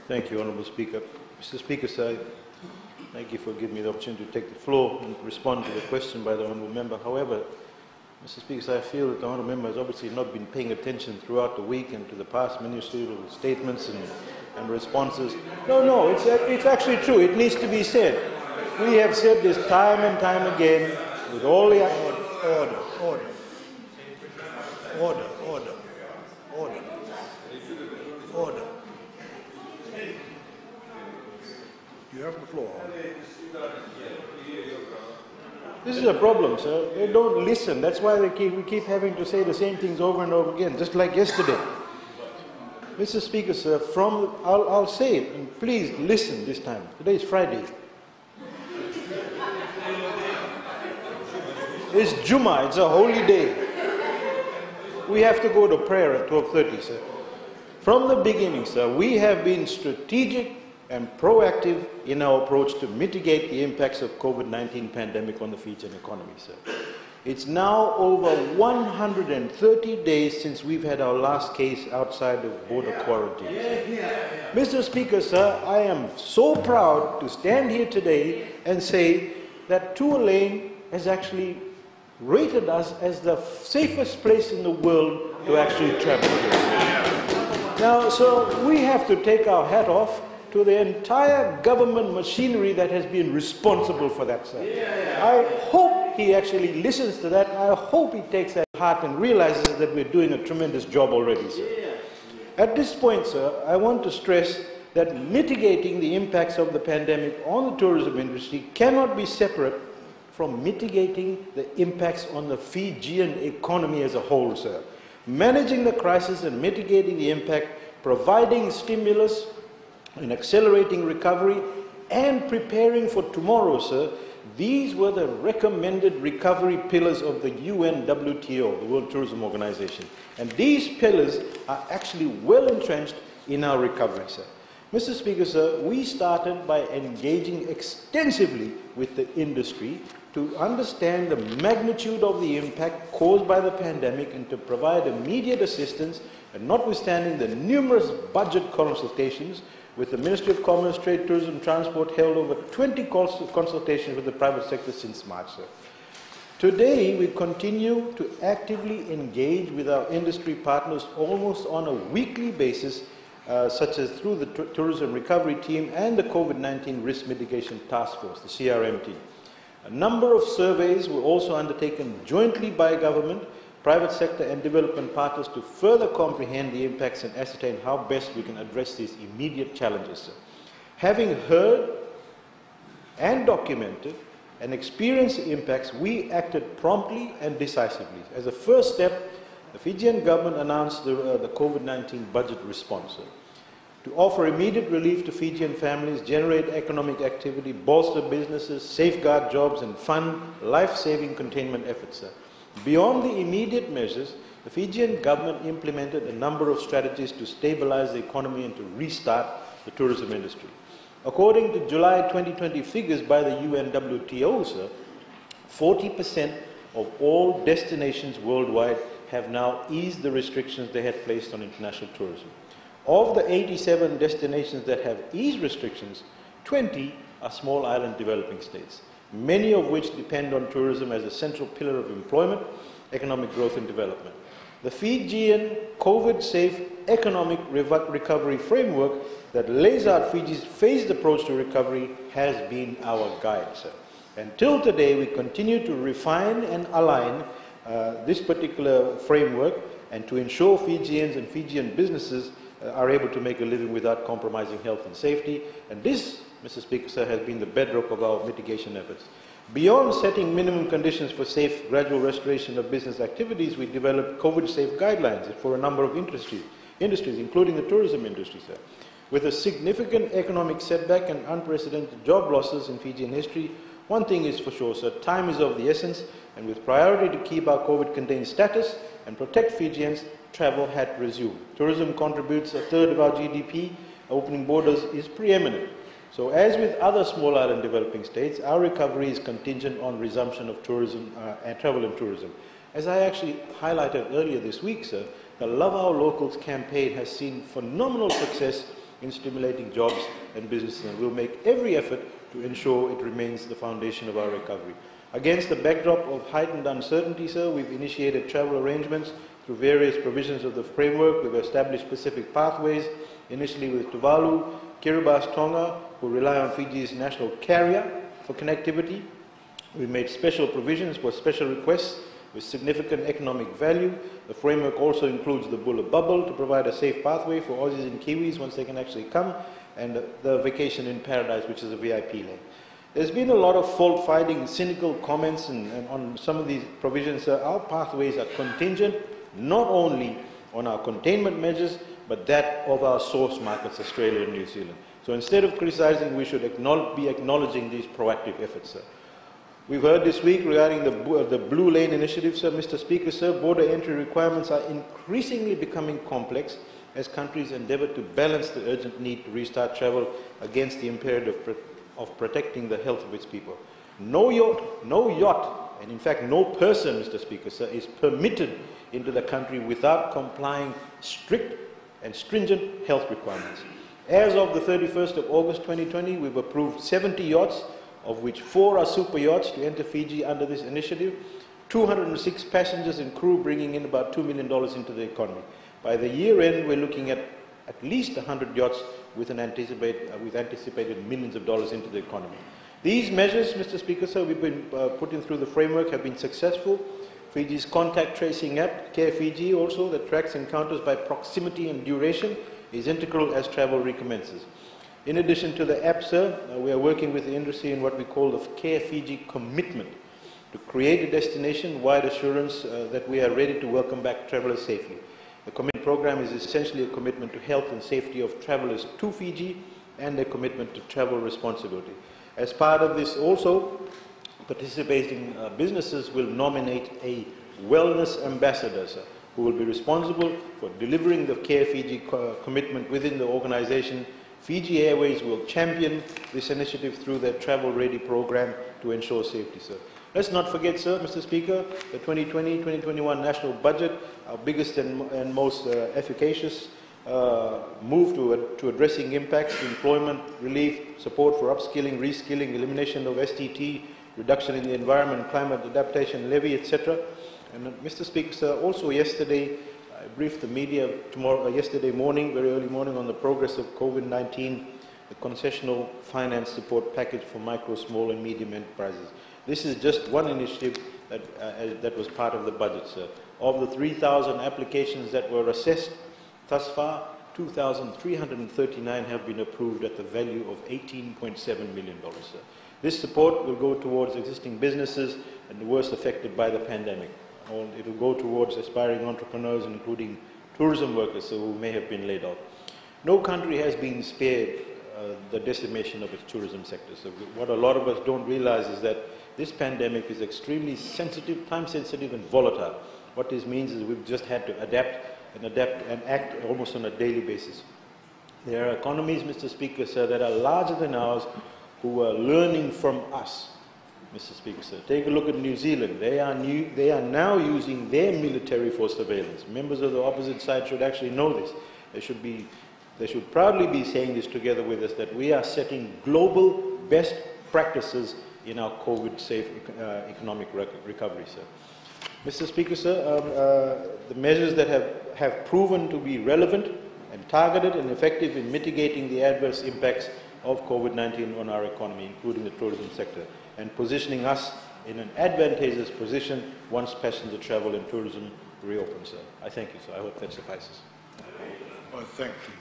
Thank you, Honourable Speaker. Mr. Speaker, sir, thank you for giving me the opportunity to take the floor and respond to the question by the Honourable Member. However, Mr. Speaker, sir, I feel that the Honourable Member has obviously not been paying attention throughout the week and to the past ministerial statements and responses. No, it's actually true. It needs to be said. We have said this time and time again with all the... Order. You have the floor. This is a problem, sir. They don't listen. That's why we keep having to say the same things over and over again, just like yesterday. Mr. Speaker, sir, I'll say it, and please listen this time. Today is Friday. It's Jummah, it's a holy day. We have to go to prayer at 12:30, sir. From the beginning, sir, we have been strategic and proactive in our approach to mitigate the impacts of COVID-19 pandemic on the Fijian economy, sir. It's now over 130 days since we've had our last case outside of border quarantine. Mr. Speaker, sir, I am so proud to stand here today and say that Tualain has actually rated us as the safest place in the world to actually travel to. Now, so we have to take our hat off to the entire government machinery that has been responsible for that, sir. I hope he actually listens to that. I hope he takes that to heart and realizes that we're doing a tremendous job already, sir. At this point, sir, I want to stress that mitigating the impacts of the pandemic on the tourism industry cannot be separate from mitigating the impacts on the Fijian economy as a whole, sir. Managing the crisis and mitigating the impact, providing stimulus and accelerating recovery, and preparing for tomorrow, sir, these were the recommended recovery pillars of the UNWTO, the World Tourism Organization. And these pillars are actually well entrenched in our recovery, sir. Mr. Speaker, sir, we started by engaging extensively with the industry to understand the magnitude of the impact caused by the pandemic and to provide immediate assistance, and notwithstanding the numerous budget consultations with the Ministry of Commerce, Trade, Tourism and Transport, held over 20 consultations with the private sector since March, sir. Today, we continue to actively engage with our industry partners almost on a weekly basis, such as through the Tourism Recovery Team and the COVID-19 Risk Mitigation Task Force, the CRM team. A number of surveys were also undertaken jointly by government, private sector and development partners to further comprehend the impacts and ascertain how best we can address these immediate challenges, sir. Having heard and documented and experienced the impacts, we acted promptly and decisively. As a first step, the Fijian government announced the COVID-19 budget response, sir, to offer immediate relief to Fijian families, generate economic activity, bolster businesses, safeguard jobs, and fund life-saving containment efforts, sir. Beyond the immediate measures, the Fijian government implemented a number of strategies to stabilize the economy and to restart the tourism industry. According to July 2020 figures by the UNWTO, sir, 40% of all destinations worldwide have now eased the restrictions they had placed on international tourism. Of the 87 destinations that have eased restrictions, 20 are small island developing states, many of which depend on tourism as a central pillar of employment, economic growth and development. The Fijian COVID-safe economic recovery framework that lays out Fiji's phased approach to recovery has been our guide, sir. Until today, we continue to refine and align this particular framework and to ensure Fijians and Fijian businesses are able to make a living without compromising health and safety. And this, Mr. Speaker, sir, has been the bedrock of our mitigation efforts. Beyond setting minimum conditions for safe, gradual restoration of business activities, we developed COVID-safe guidelines for a number of industries, including the tourism industry, sir. With a significant economic setback and unprecedented job losses in Fijian history, one thing is for sure, sir, time is of the essence, and with priority to keep our COVID-contained status and protect Fijians, travel had resumed. Tourism contributes a third of our GDP. Opening borders is preeminent. So as with other small island developing states, our recovery is contingent on resumption of tourism and travel and tourism. As I actually highlighted earlier this week, sir, the Love Our Locals campaign has seen phenomenal success in stimulating jobs and businesses, and we'll make every effort to ensure it remains the foundation of our recovery. Against the backdrop of heightened uncertainty, sir, we've initiated travel arrangements through various provisions of the framework. We've established specific pathways, initially with Tuvalu, Kiribati, Tonga, who rely on Fiji's national carrier for connectivity. We've made special provisions for special requests with significant economic value. The framework also includes the Bulla Bubble to provide a safe pathway for Aussies and Kiwis once they can actually come, and the Vacation in Paradise, which is a VIP lane. There's been a lot of fault-finding, cynical comments and on some of these provisions. Our pathways are contingent not only on our containment measures, but that of our source markets, Australia and New Zealand. So instead of criticizing, we should be acknowledging these proactive efforts, sir. We've heard this week regarding the Blue Lane Initiative, sir, Mr. Speaker, sir, border entry requirements are increasingly becoming complex as countries endeavour to balance the urgent need to restart travel against the imperative of protecting the health of its people. No yacht, and in fact no person, Mr. Speaker, sir, is permitted into the country without complying strict and stringent health requirements. As of the 31st of August 2020, we've approved 70 yachts, of which 4 are super yachts, to enter Fiji under this initiative, 206 passengers and crew, bringing in about $2 million into the economy. By the year end, we're looking at least 100 yachts with anticipated millions of dollars into the economy. These measures, Mr. Speaker, sir, we've been putting through the framework have been successful. Fiji's contact tracing app, Care Fiji, also, that tracks encounters by proximity and duration, is integral as travel recommences. In addition to the app, sir, we are working with the industry in what we call the Care Fiji commitment to create a destination-wide assurance that we are ready to welcome back travellers safely. The commitment program is essentially a commitment to health and safety of travellers to Fiji and a commitment to travel responsibility. As part of this also, participating businesses will nominate a wellness ambassador, sir, who will be responsible for delivering the Care Fiji commitment within the organization. Fiji Airways will champion this initiative through their Travel Ready program to ensure safety, sir. Let's not forget, sir, Mr. Speaker, the 2020-2021 national budget, our biggest and most efficacious move to addressing impacts, employment relief, support for upskilling, reskilling, elimination of STT, reduction in the environment, climate adaptation levy, etc. And Mr. Speaker, sir, also yesterday, I briefed the media yesterday morning, very early morning, on the progress of COVID-19, the concessional finance support package for micro, small and medium enterprises. This is just one initiative that was part of the budget, sir. Of the 3,000 applications that were assessed thus far, 2,339 have been approved at the value of $18.7 million, sir. This support will go towards existing businesses and the worst affected by the pandemic. It will go towards aspiring entrepreneurs, including tourism workers who may have been laid off. No country has been spared the decimation of its tourism sector. So what a lot of us don't realize is that this pandemic is extremely sensitive, time-sensitive and volatile. What this means is we've just had to adapt and act almost on a daily basis. There are economies, Mr. Speaker, sir, that are larger than ours who are learning from us. Mr. Speaker, sir, take a look at New Zealand. They are now using their military for surveillance. Members of the opposite side should actually know this. They should proudly be saying this together with us, that we are setting global best practices in our COVID-safe economic recovery, sir. Mr. Speaker, sir, the measures that have proven to be relevant and targeted and effective in mitigating the adverse impacts of COVID-19 on our economy, including the tourism sector, and positioning us in an advantageous position once passenger travel and tourism reopens, sir. I thank you, sir. I hope that suffices. Well, thank you.